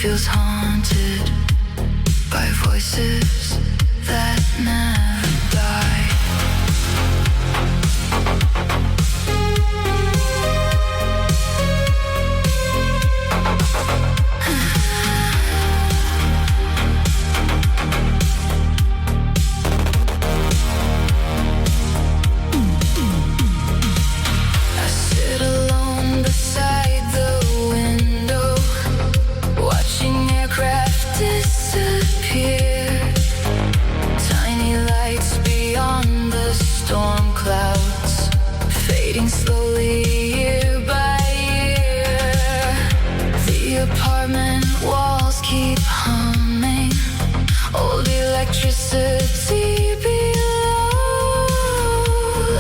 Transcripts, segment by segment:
feels haunted by voices that never die. I sit alone beside the window, watching aircraft disappear. Tiny lights beyond the storm clouds, fading slowly year by year. The apartment walls keep humming, old electricity below,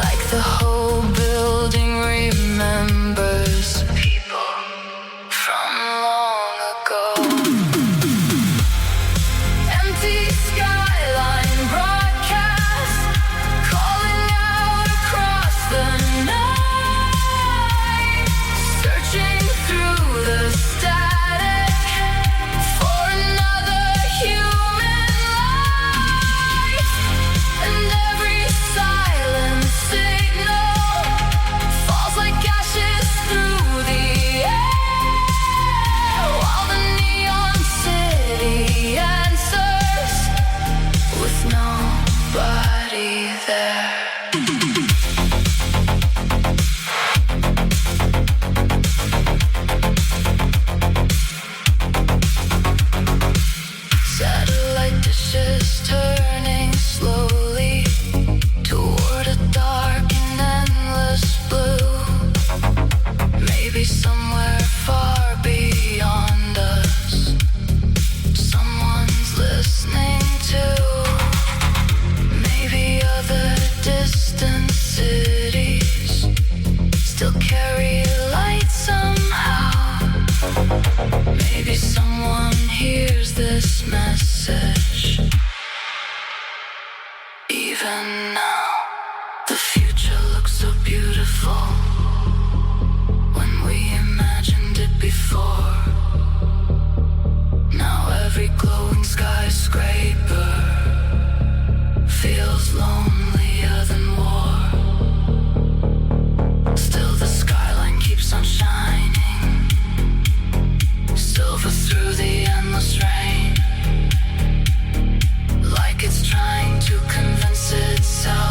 like the whole building remembers people from long ago. Empty skyline broadcast, calling out across the night, searching through the static for another human life. And every silent signal falls like ashes through the air, while the neon city answers with nobody there. Satellite dishes turning slowly toward a dark and endless blue. Maybe somewhere far beyond us, someone's listening too. Maybe other distant cities still carry light somehow. Maybe someone hears this message even now. The future looks so beautiful when we imagined it before. Now every glowing skyscraper feels lonelier than war. Still the skyline keeps on shining, silver through the endless rain, like it's trying to convince itself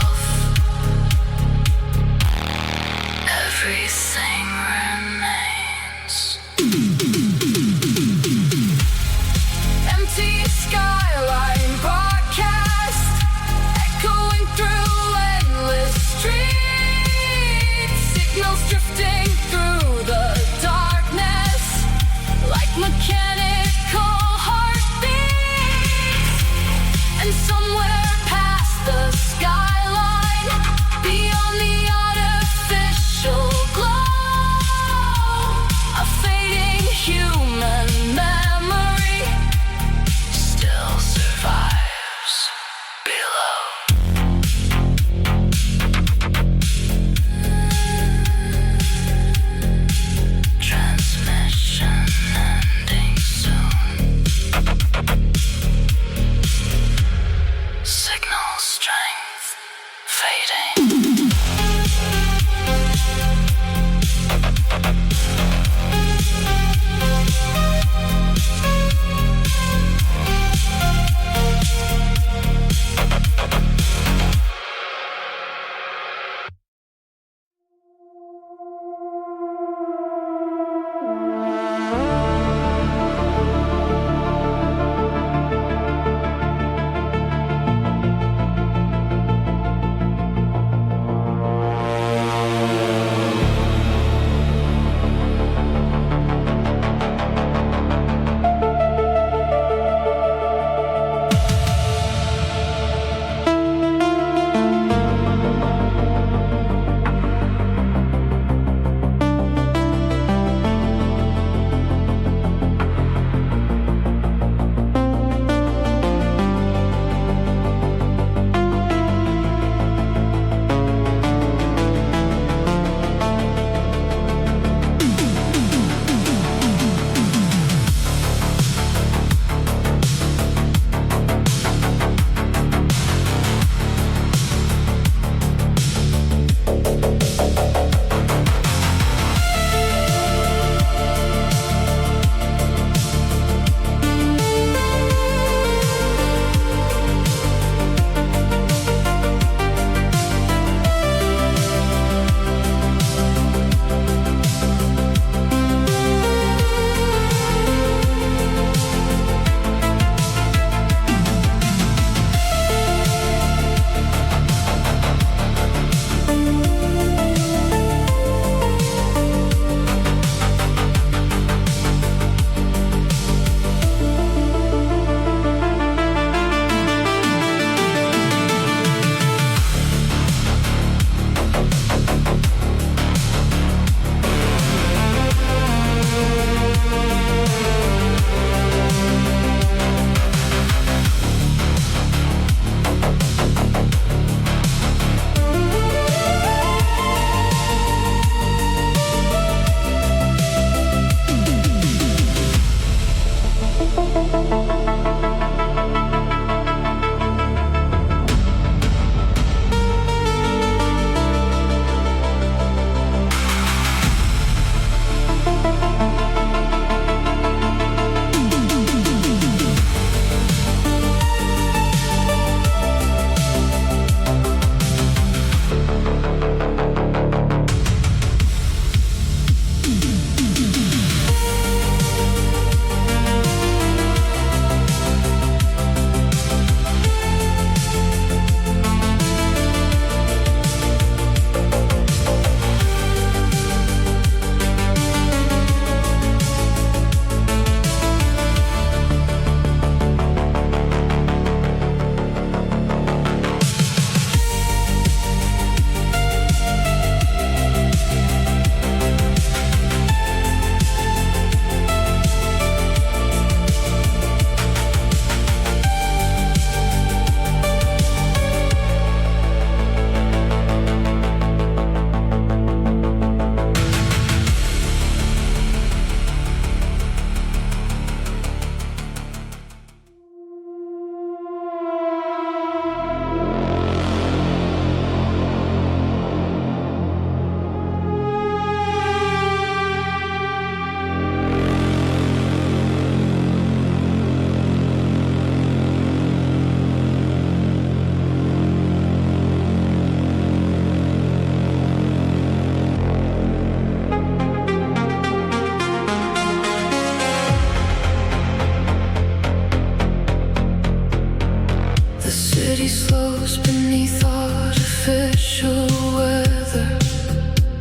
flows beneath artificial weather.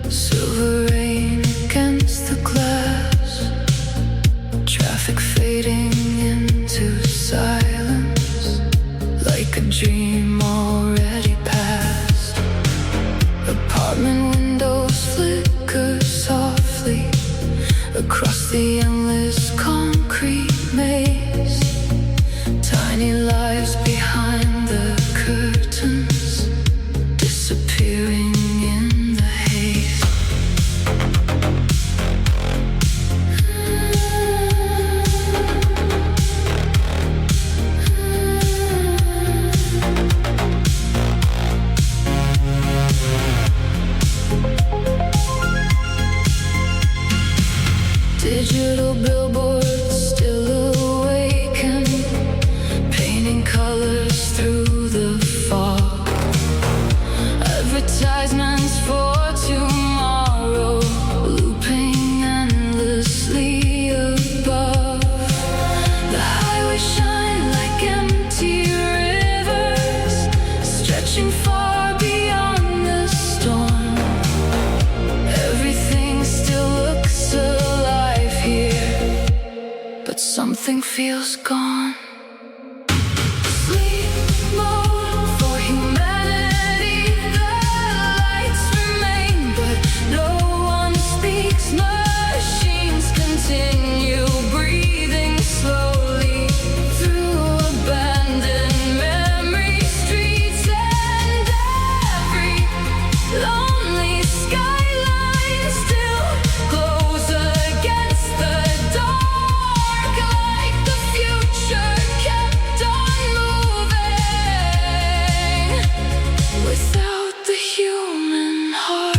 Silver rain against the glass. Traffic fading into silence, like a dream already past. Apartment windows flicker softly across the endless concrete maze. Tiny lives behind the curtains, disappearing in the haze. Digital billboards still awaken, painting colors through the fog. Advertisements for tomorrow, looping endlessly above. The highways shine like empty rivers, stretching far beyond the storm. Everything still looks alive here, but something feels gone. Sleep mode for humanity. The lights remain, but no one speaks. Machines continue breathing slowly through abandoned memory streets, and every lonely skyline still glows against the dark, like the future kept on moving without the human heart.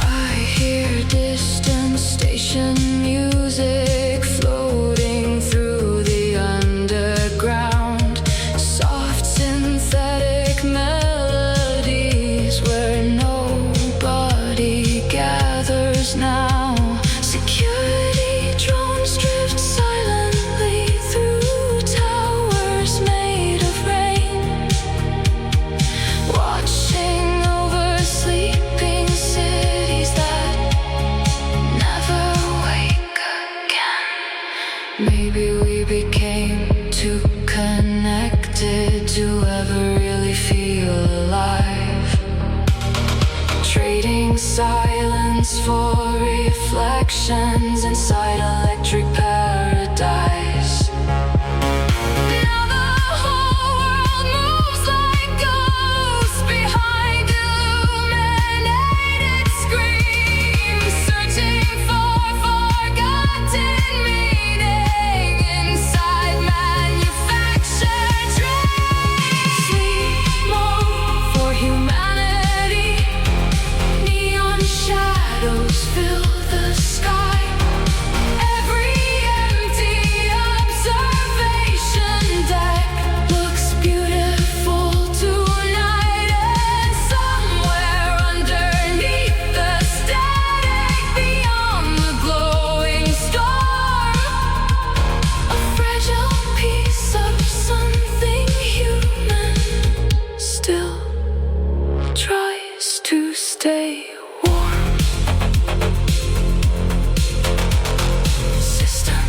I hear distant station music floating through the underground. Soft synthetic melodies where nobody gathers now. Security drones drift silently through towers made of rain, watching over sleeping cities that never wake again. Maybe we became too connected to ever really feel alive, trading silence for reflections inside electric paradise. Now the whole world moves like ghosts behind illuminated screens, searching for forgotten meaning inside manufactured dreams. Sleep mode for humanity. Neon shadows fill the sky. Every empty observation deck looks beautiful tonight, and somewhere underneath the static, beyond the glowing storm, a fragile piece of something human still tries to stay warm. System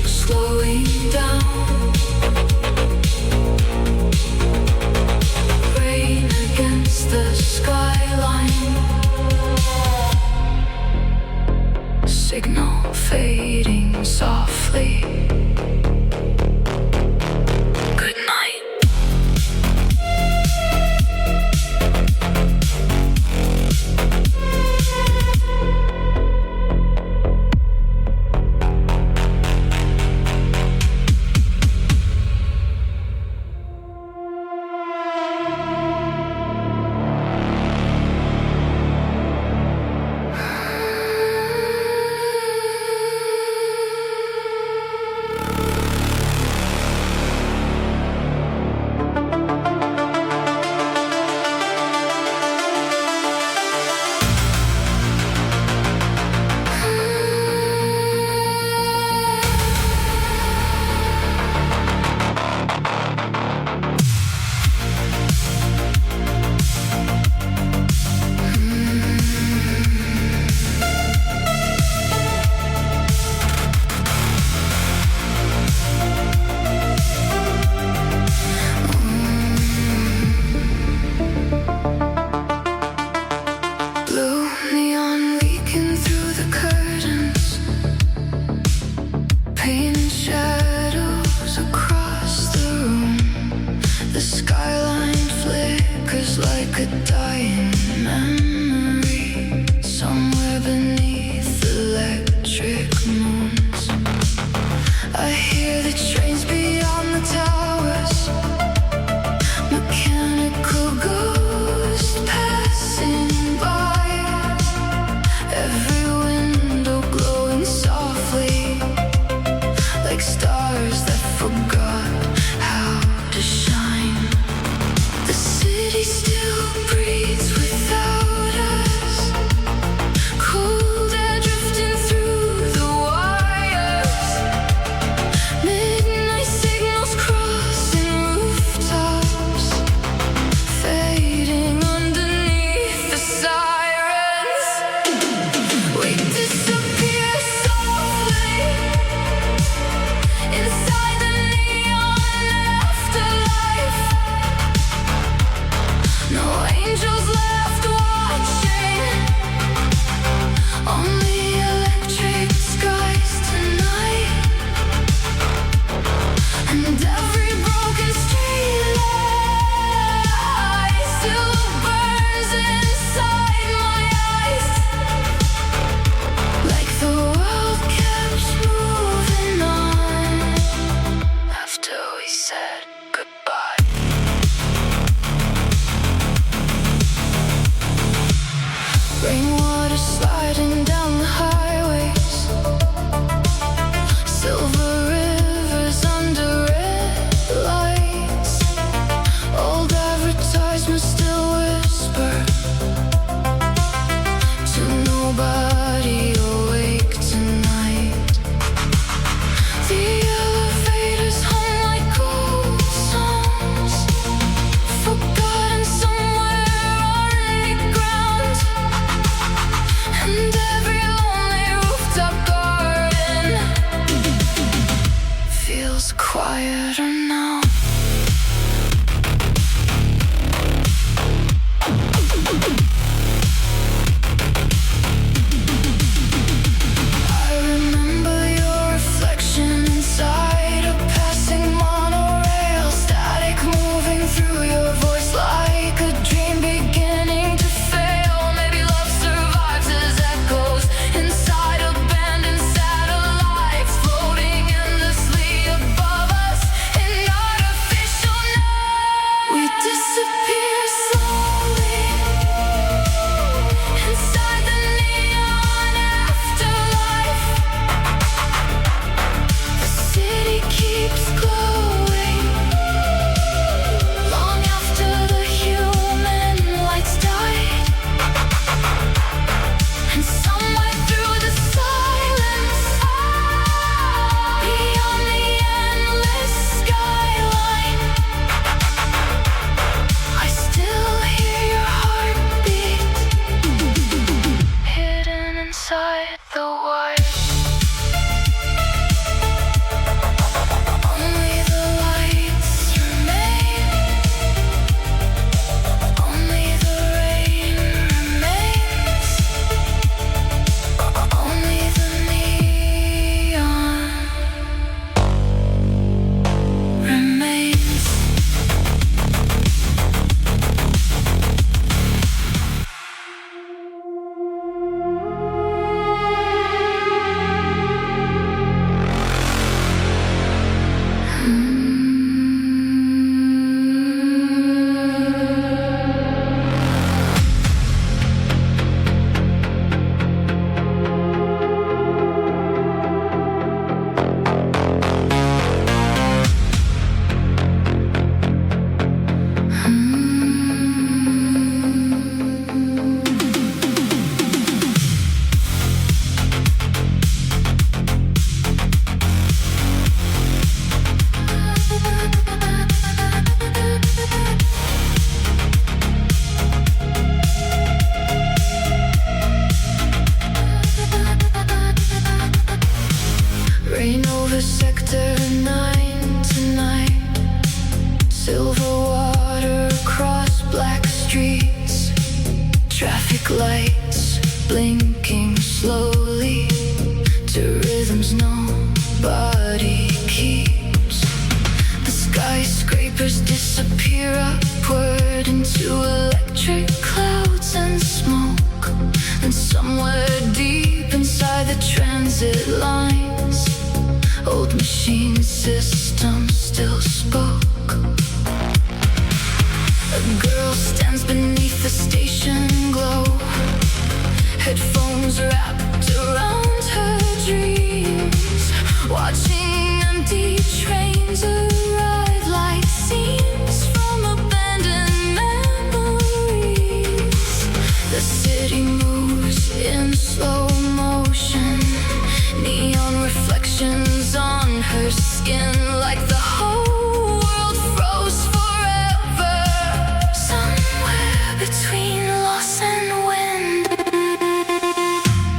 slowing down. Rain against the skyline. Signal fading softly. Good night. lights blinking slowly to rhythms nobody keeps. The skyscrapers disappear upward into electric clouds and smoke. And somewhere deep inside the transit lines, old machine systems still spoke. A girl stands beneath the station glow, headphones wrapped around her dreams, watching empty trains arrive like scenes from abandoned memories. The city moves in slow motion, neon reflections on her skin, like the whole world froze forever, somewhere between loss and wind.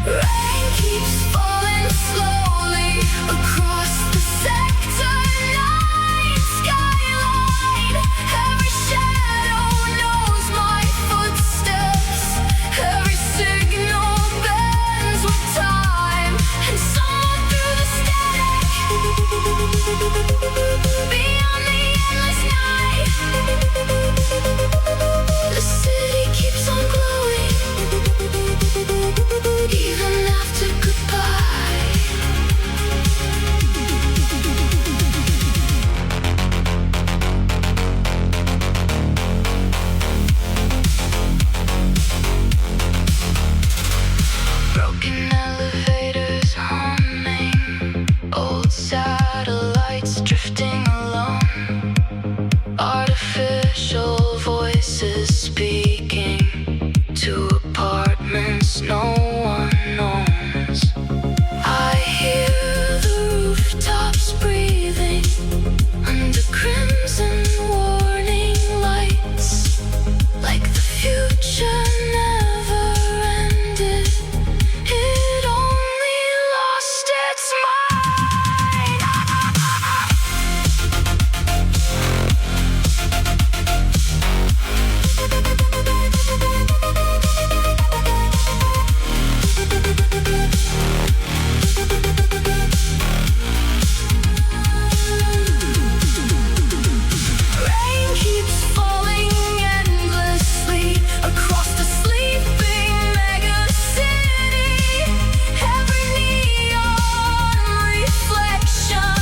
Rain keeps falling slowly across the sector 9 skyline. Every shadow knows my footsteps, every signal bends with time, and somewhere through the static, beyond the endless night, the city keeps on glowing, even after goodbye. Broken elevators humming, old satellites drifting alone, artificial voices speaking to apartments no one owns. I hear the rooftops breathing under crimson warning lights, like the future never ended, it only lost its mind. Rain keeps falling endlessly across the sleeping megacity. Every neon reflection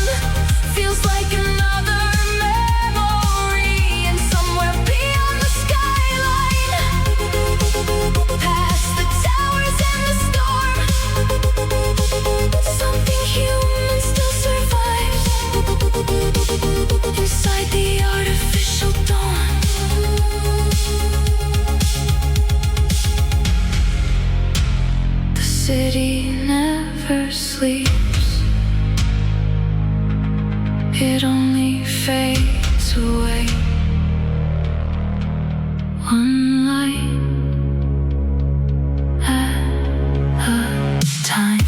feels like another memory, and somewhere beyond the skyline, past the towers and the storm, something human still survives inside the artificial dawn. The city never sleeps, it only fades away, one light at a time.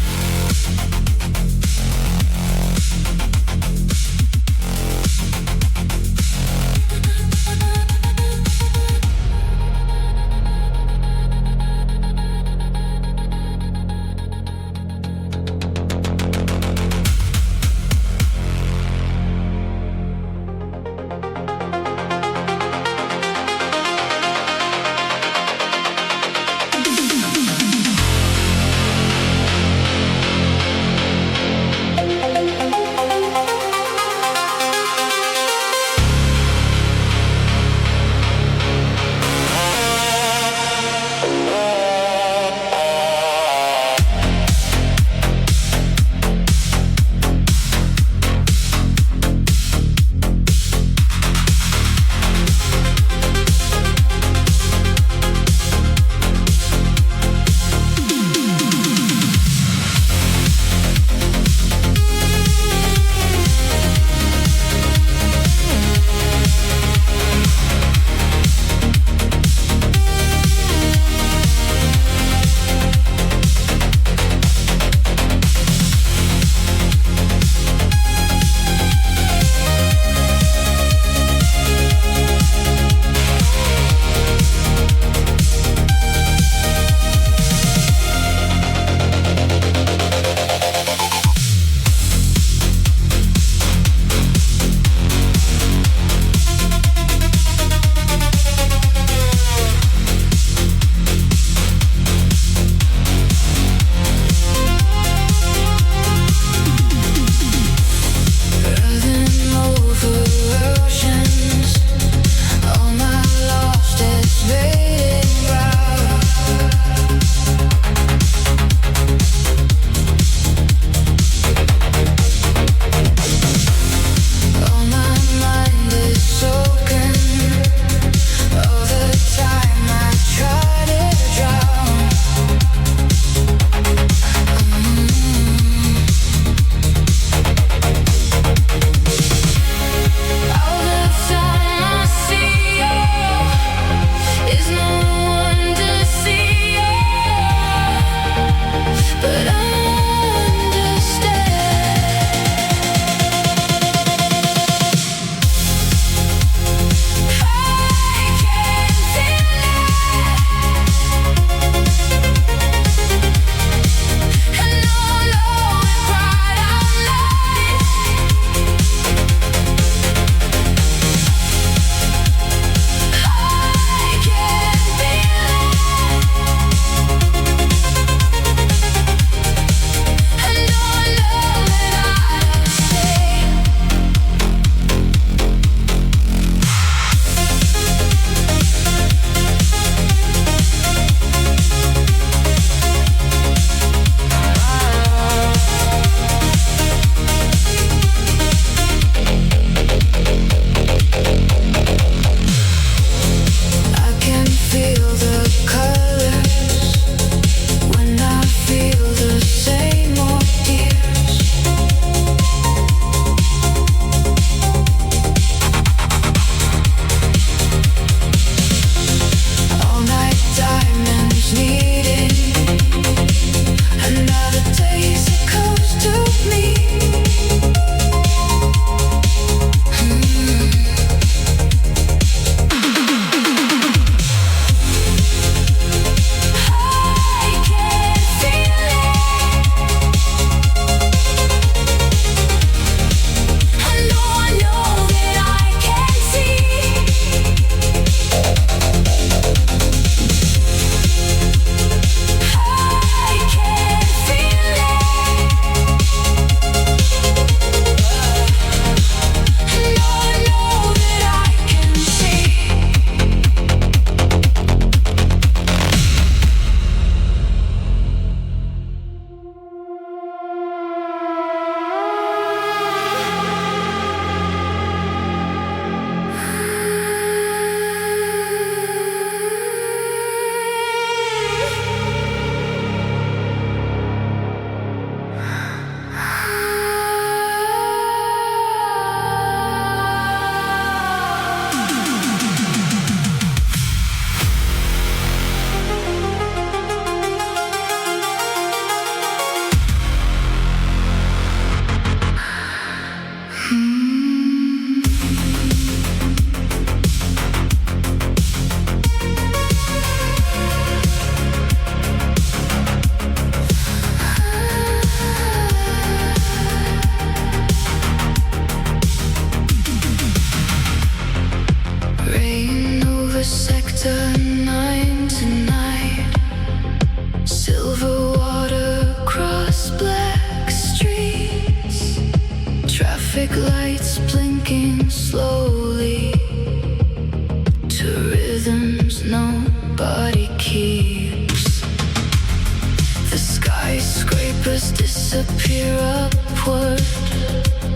vapors disappear upward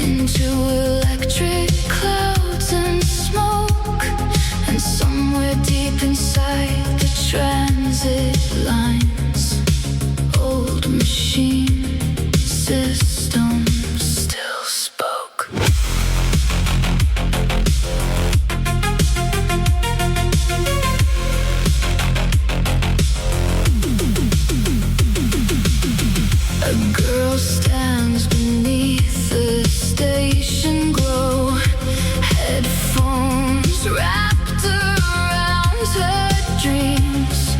into electric clouds and smoke. And somewhere deep inside the transit lines, old machine systems still spoke. A girl stands beneath the station glow, headphones wrapped around her dreams,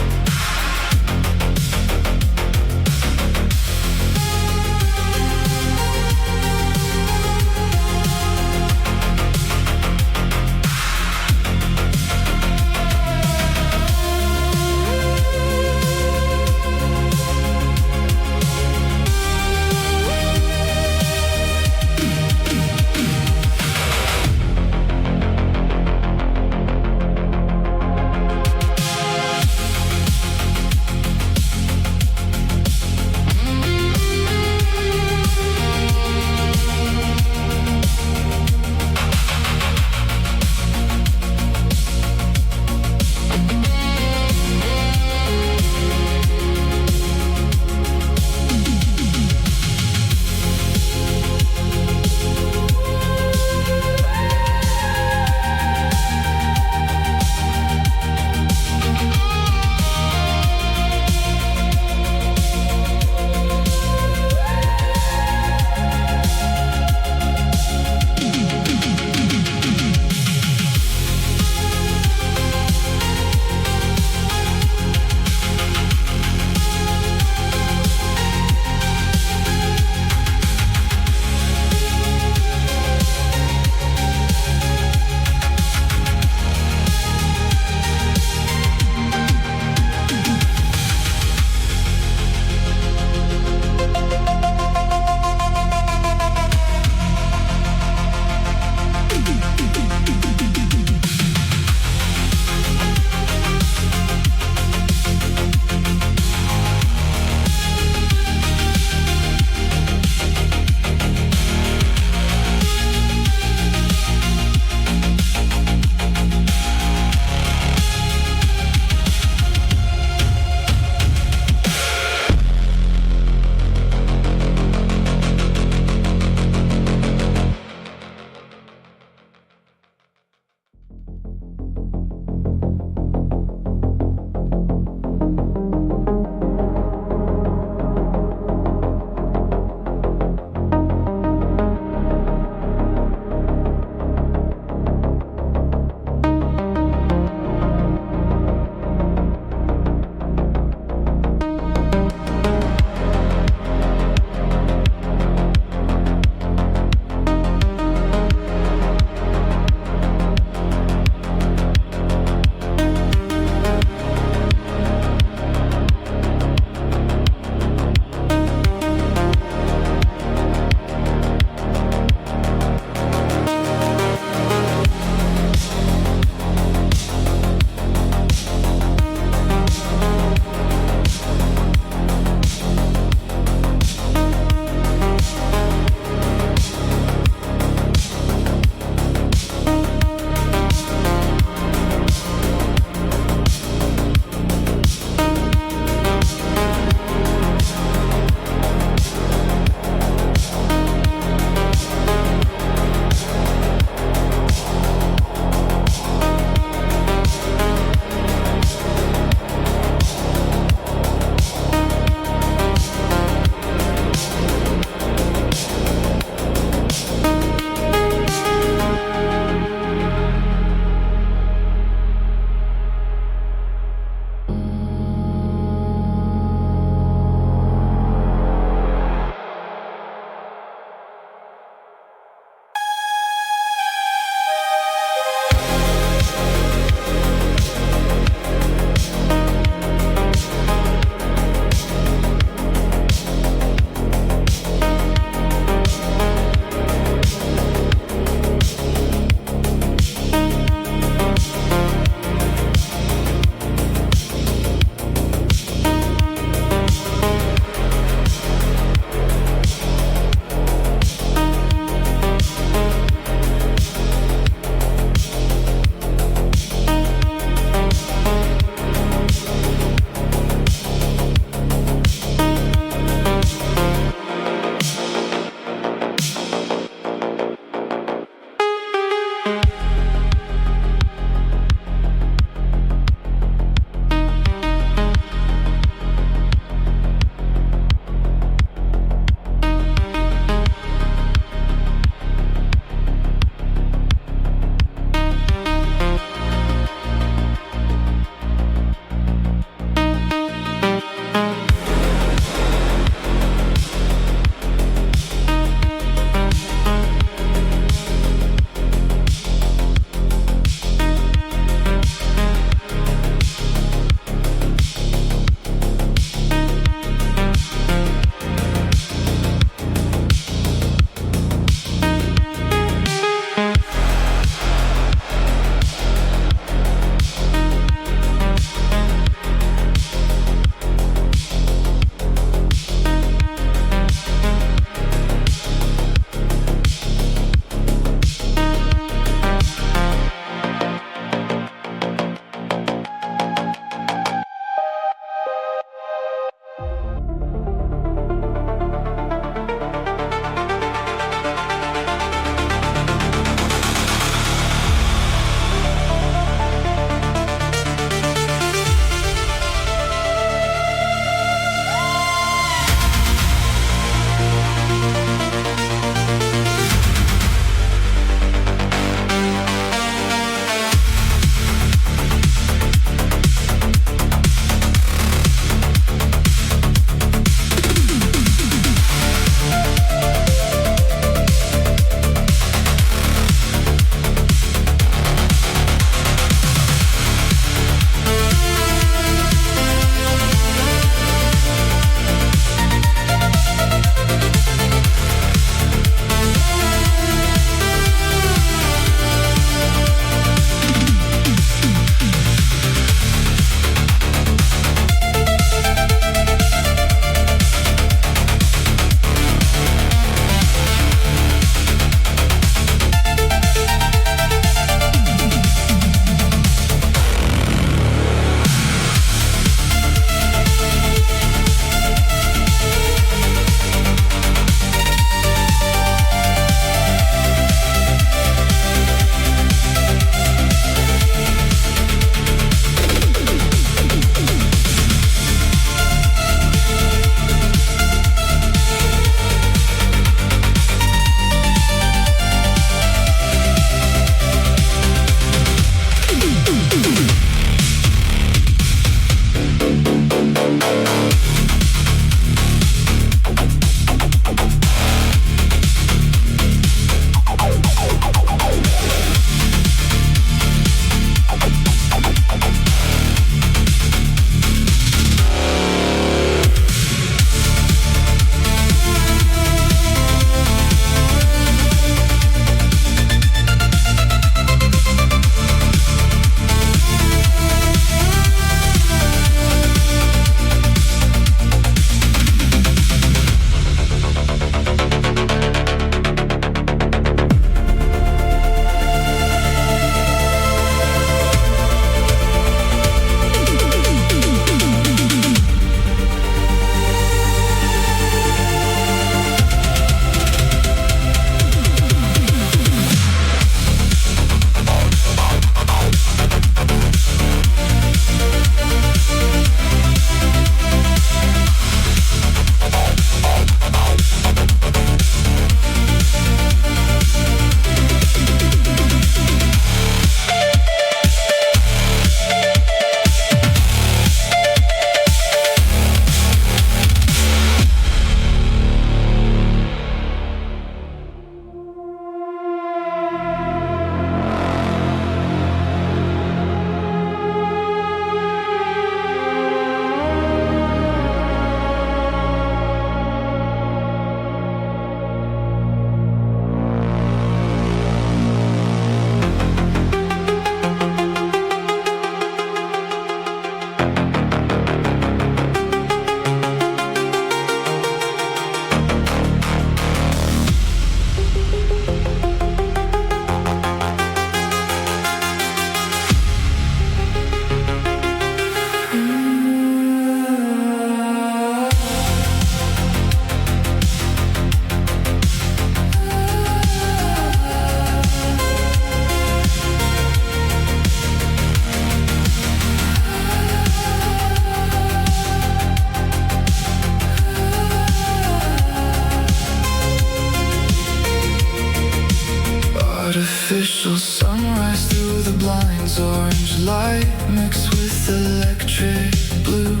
Artificial sunrise through the blinds, orange light mixed with electric blue.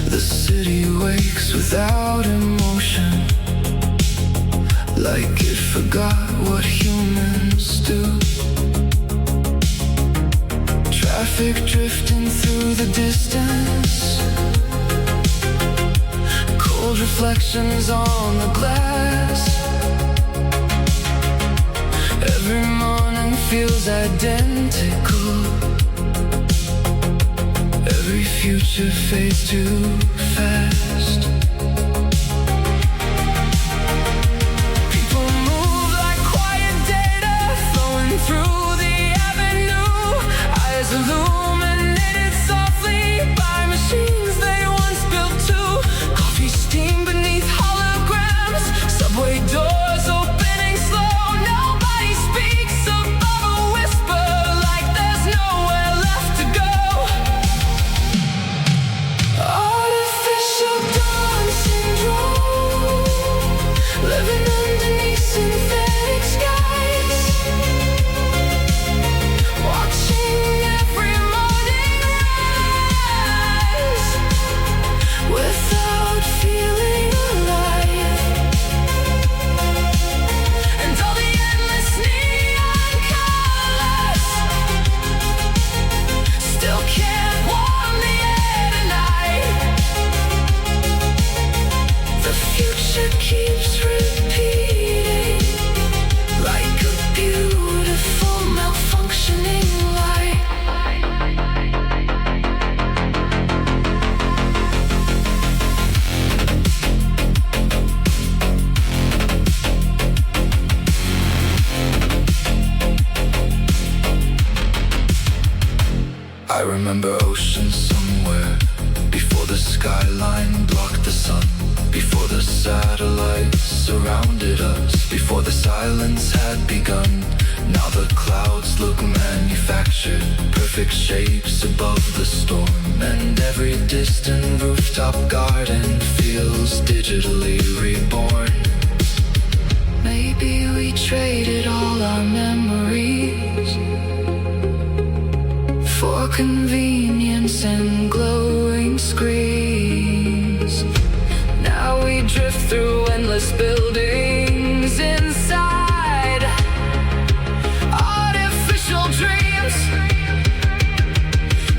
The city wakes without emotion, like it forgot what humans do. Traffic drifting through the distance, cold reflections on the glass. Every morning feels identical, every future fades too fast. People move like quiet data flowing through the avenue, eyes illuminated softly by machines they once built too. Coffee steam beneath holograms, subway doors opening slow. Nobody speaks above a whisper, like there's nowhere left to go. Artificial dawn syndrome, living underneath synthetic skies, watching every morning rise without feeling alive. And all the endless neon colors still can't warm the air tonight. The future keeps repeating, like a beautiful malfunctioning light. I remember oceans somewhere, before the skyline blocked the sun, before the satellites surrounded us, before the silence had begun. Now the clouds look manufactured, perfect shapes above the storm, and every distant rooftop garden feels digitally reborn. Maybe we traded all our memories for convenience and glowing screens. Now we drift through endless buildings inside artificial dreams.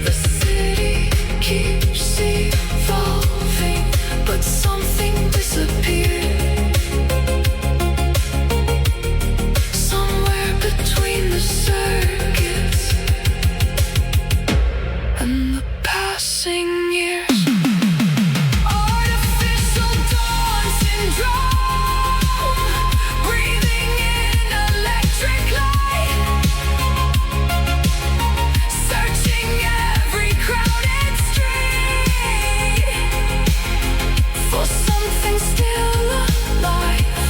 The city keeps evolving, but something disappeared somewhere between the circuits and the passing years. Artificial dawn syndrome, breathing in electric light, searching every crowded street for something still alive.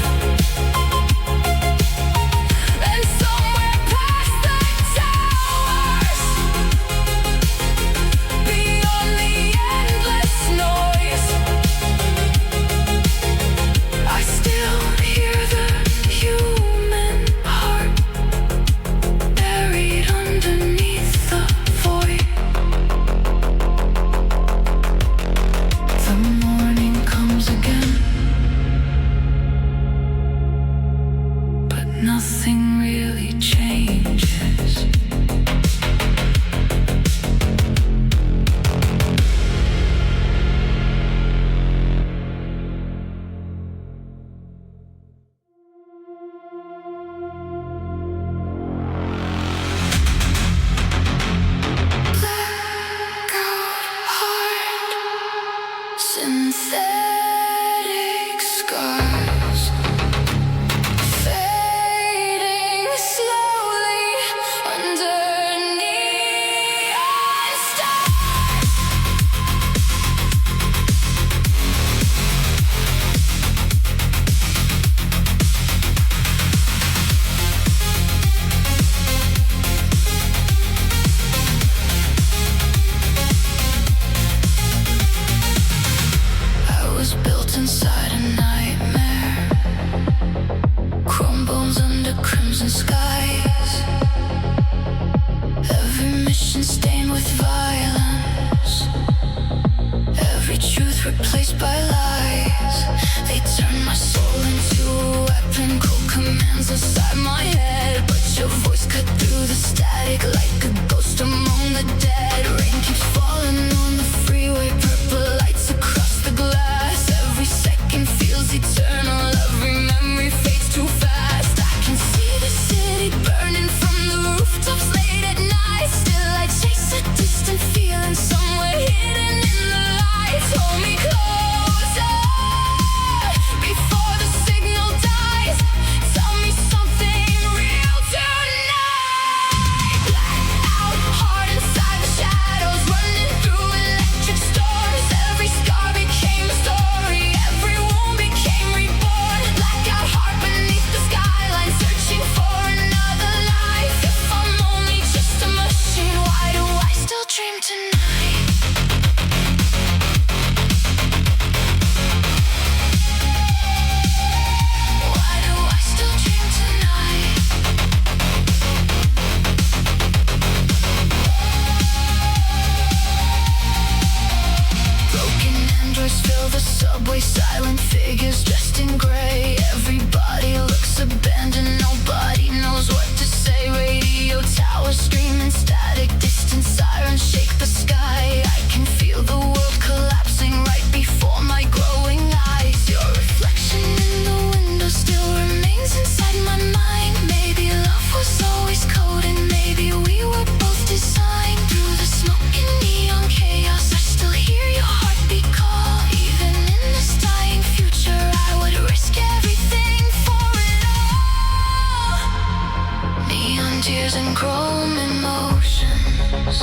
And somewhere past the towers, beyond the endless noise, I still hear the human heart buried underneath the void. The morning comes again, but nothing really changes. Blackout heart, synthetic scars, fading slowly under neon stars. I was built inside a nightmare, used by lies. They turn my soul into a weapon, cold commands inside my head. But your voice cut through the static like a ghost among the dead. Rain keeps falling on the freeway, purple lights across the glass. Every second feels eternal, every memory fades too fast. I can see the city burning from the rooftops late at night. Still I chase a distant feeling somewhere hidden in the lights. Hold me closer before the signal dies. Tell me something real tonight. Blackout, heart inside the shadows, running through electric storms. Every scar became a story, every wound became reborn. Blackout, heart beneath the skyline, searching for another life. If I'm only just a machine, why do I still dream tonight? Why do I still dream tonight? Broken androids fill the subway, silent figures dressed in gray. Everybody looks abandoned, nobody knows what to say. Radio towers screaming static, distant sirens shake the sky. I can feel the world collapsing right before my growing eyes. Your reflection in the window still remains inside my mind. Maybe love was always coded, maybe we were both designed. Through the smoke and neon chaos, I still hear your heartbeat call. Even in this dying future, I would risk everything for it all. Neon tears and chrome emotions,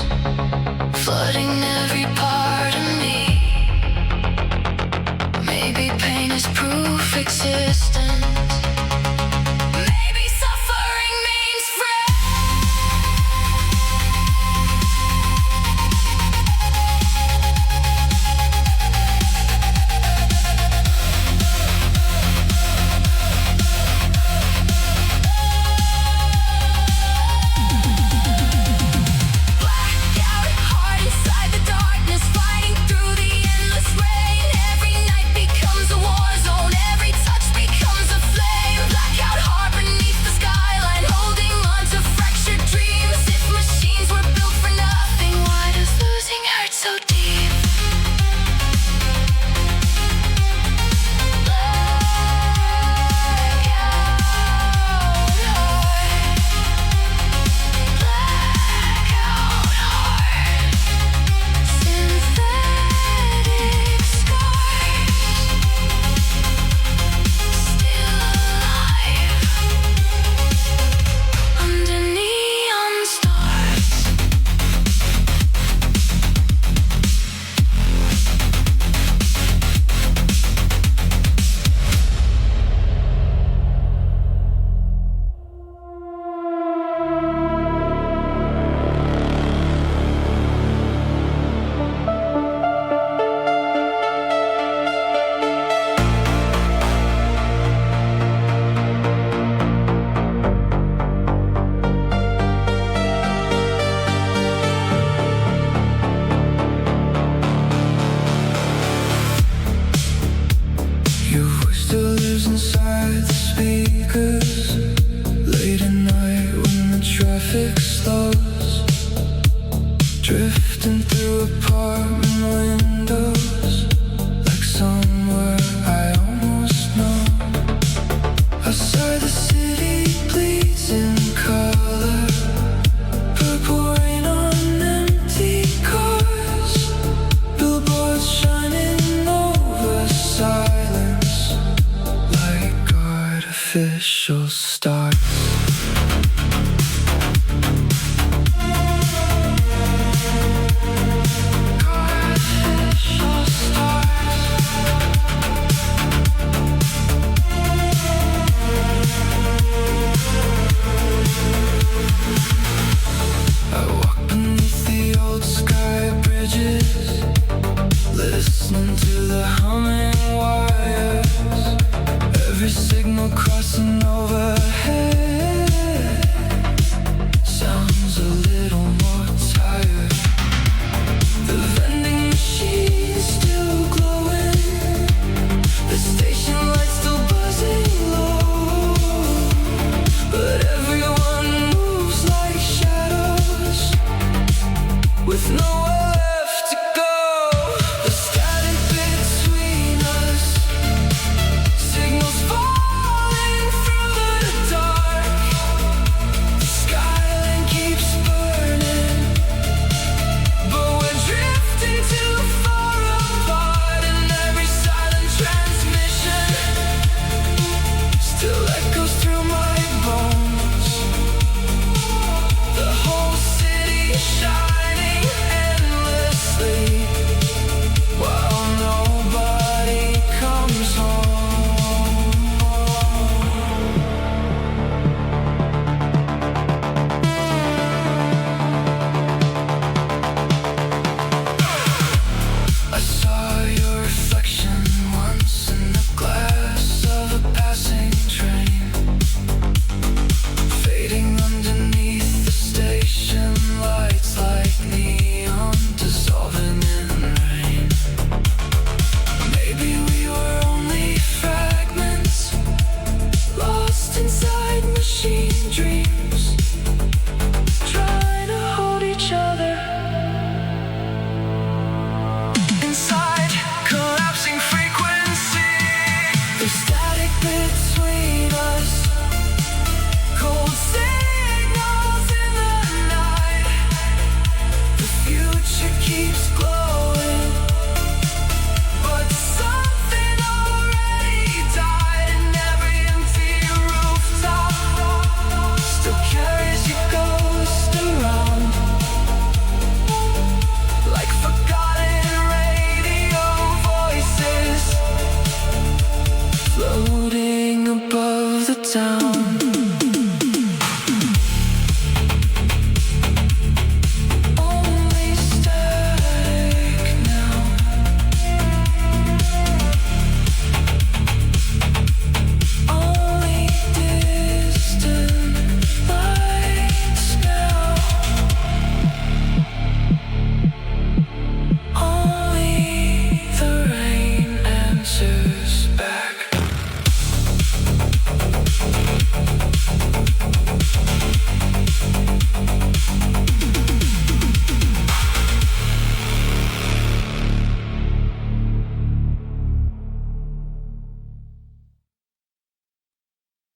flooding every part of me. Maybe pain is proof existence. Maybe suffering means blackout, heart inside the darkness, fighting through the endless rain. Every night becomes a war zone, every touch becomes a flame. Blackout, heart beneath the skyline, holding on to fractured dreams. If machines were built for nothing, why does losing hurt so deep? Blackout heart, synthetic scars, still alive under neon stars. Your voice still lives inside the speakers. Late at night when the traffic slows, drifting through apartment windows, like somewhere I almost know. Outside the city bleeds in color, purple rain on empty cars, billboards shining over silence like artificial stars.